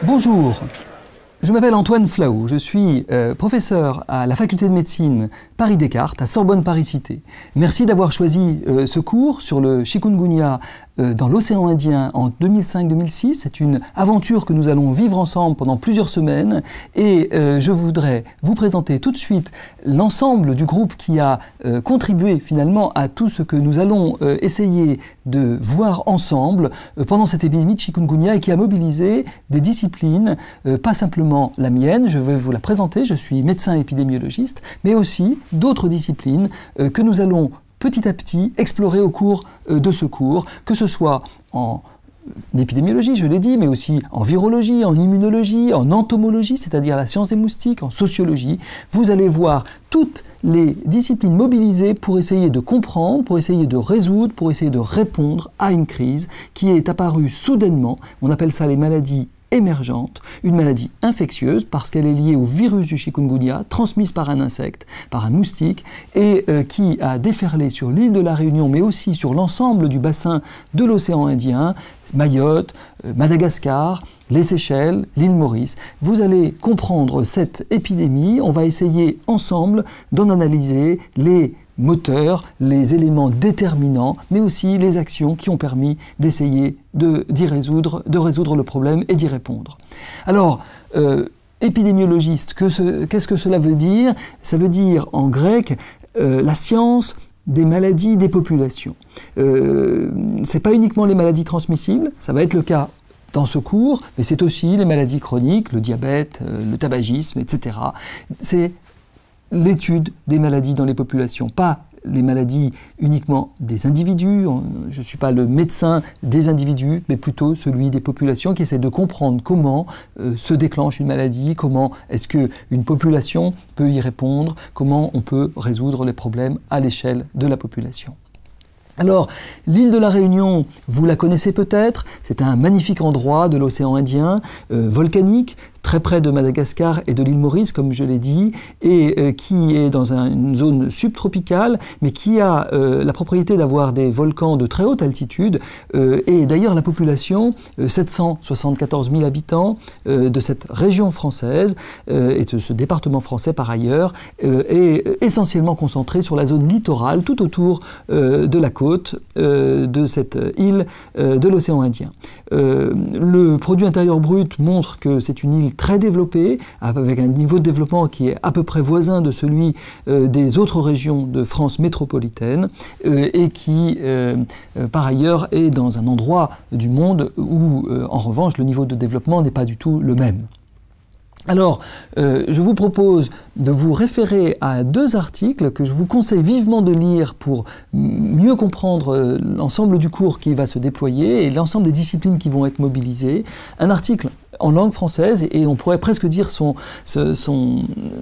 Bonjour, je m'appelle Antoine Flahault, je suis professeur à la faculté de médecine Paris-Descartes à Sorbonne-Paris-Cité. Merci d'avoir choisi ce cours sur le chikungunya dans l'océan Indien en 2005-2006. C'est une aventure que nous allons vivre ensemble pendant plusieurs semaines et je voudrais vous présenter tout de suite l'ensemble du groupe qui a contribué finalement à tout ce que nous allons essayer de voir ensemble pendant cette épidémie de chikungunya et qui a mobilisé des disciplines, pas simplement la mienne, je vais vous la présenter, je suis médecin épidémiologiste, mais aussi d'autres disciplines que nous allons petit à petit explorer au cours de ce cours, que ce soit en épidémiologie, je l'ai dit, mais aussi en virologie, en immunologie, en entomologie, c'est-à-dire la science des moustiques, en sociologie. Vous allez voir toutes les disciplines mobilisées pour essayer de comprendre, pour essayer de résoudre, pour essayer de répondre à une crise qui est apparue soudainement. On appelle ça les maladies émergente, une maladie infectieuse parce qu'elle est liée au virus du chikungunya, transmise par un insecte, par un moustique, et qui a déferlé sur l'île de la Réunion, mais aussi sur l'ensemble du bassin de l'océan Indien, Mayotte, Madagascar, les Seychelles, l'île Maurice. Vous allez comprendre cette épidémie, on va essayer ensemble d'en analyser les moteurs, les éléments déterminants, mais aussi les actions qui ont permis d'essayer de résoudre le problème et d'y répondre. Alors, épidémiologiste, qu'est-ce que cela veut dire? Ça veut dire en grec la science des maladies des populations. C'est pas uniquement les maladies transmissibles, ça va être le cas dans ce cours, mais c'est aussi les maladies chroniques, le diabète, le tabagisme, etc. C'est l'étude des maladies dans les populations, pas les maladies uniquement des individus. Je ne suis pas le médecin des individus, mais plutôt celui des populations qui essaie de comprendre comment se déclenche une maladie, comment est-ce qu'une population peut y répondre, comment on peut résoudre les problèmes à l'échelle de la population. Alors, l'île de la Réunion, vous la connaissez peut-être, c'est un magnifique endroit de l'océan Indien, volcanique, très près de Madagascar et de l'île Maurice, comme je l'ai dit, et qui est dans une zone subtropicale, mais qui a la propriété d'avoir des volcans de très haute altitude. Et d'ailleurs, la population, 774 000 habitants de cette région française, et de ce département français par ailleurs, est essentiellement concentrée sur la zone littorale, tout autour de la côte de cette île de l'océan Indien. Le produit intérieur brut montre que c'est une île très développée, avec un niveau de développement qui est à peu près voisin de celui des autres régions de France métropolitaine, et qui, par ailleurs, est dans un endroit du monde où, en revanche, le niveau de développement n'est pas du tout le même. Alors, je vous propose de vous référer à deux articles que je vous conseille vivement de lire pour mieux comprendre l'ensemble du cours qui va se déployer et l'ensemble des disciplines qui vont être mobilisées. Un article en langue française et on pourrait presque dire son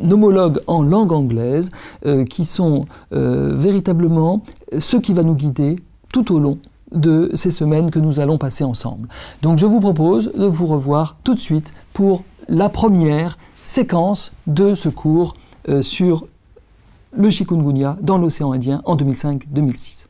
homologue en langue anglaise, qui sont véritablement ce qui va nous guider tout au long de ces semaines que nous allons passer ensemble. Donc je vous propose de vous revoir tout de suite pour la première séquence de ce cours sur le chikungunya dans l'océan Indien en 2005-2006.